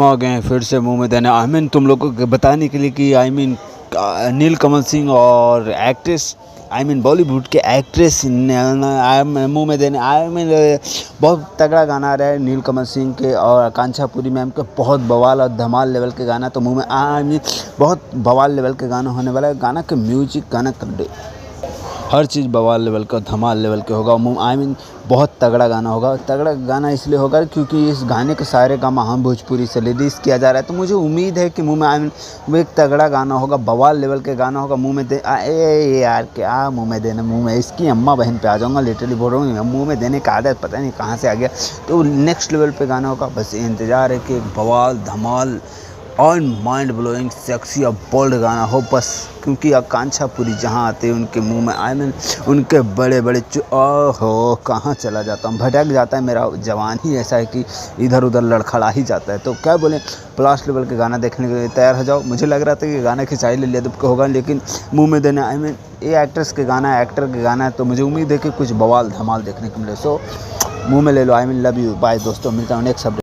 आ गए हैं फिर से मुंह में देने। आई मीन तुम लोगों को बताने के लिए कि आई मीन नीलकमल सिंह और एक्ट्रेस आई मीन बॉलीवुड के एक्ट्रेस मुंह में देने। आई मीन बहुत तगड़ा गाना आ रहा है नीलकमल सिंह के और आकांक्षा पुरी मैम के, बहुत बवाल और धमाल लेवल के गाना। तो मुंह में आई मीन बहुत बवाल लेवल के गाना होने वाला है। गाना के म्यूजिक, गाना का हर चीज़ बवाल लेवल का, धमाल लेवल के होगा। आई मीन बहुत तगड़ा गाना होगा। तगड़ा गाना इसलिए होगा क्योंकि इस गाने के सारे काम हम भोजपुरी से रिलीज़ किया जा रहा है। तो मुझे उम्मीद है कि मुंह में आई मीन वो एक तगड़ा गाना होगा, बवाल लेवल के गाना होगा। मुंह में दे यार क्या मुंह में देना, मुंह में इसकी अम्मा बहन पे आ जाऊँगा, लिटरली बोल रहा हूँ। मुंह में देने का आदत पता नहीं कहाँ से आ गया। तो नेक्स्ट लेवल पे गाना होगा। बस इंतज़ार है कि बवाल धमाल और माइंड ब्लोइंग सेक्सी और बोल्ड गाना हो बस। क्योंकि आकांक्षा पुरी जहाँ आते हैं उनके मुंह में आई मीन उनके बड़े बड़े ओहो कहाँ चला जाता हूँ, भटक जाता है मेरा जवान ही ऐसा है कि इधर उधर लड़खड़ा ही जाता है। तो क्या बोलें, प्लस लेवल के गाना देखने के लिए तैयार हो जाओ। मुझे लग रहा था कि गाना खिंचाई ले लिया तो होगा, लेकिन मुंह में देना आई मीन ये एक्ट्रेस के गाना, एक्टर के गाना है। तो मुझे उम्मीद है कि कुछ बवाल धमाल देखने को मिले। सो मुँह में ले लो। I mean love you, bye दोस्तों, मिलता हूँ नेक्स्ट अपडेट।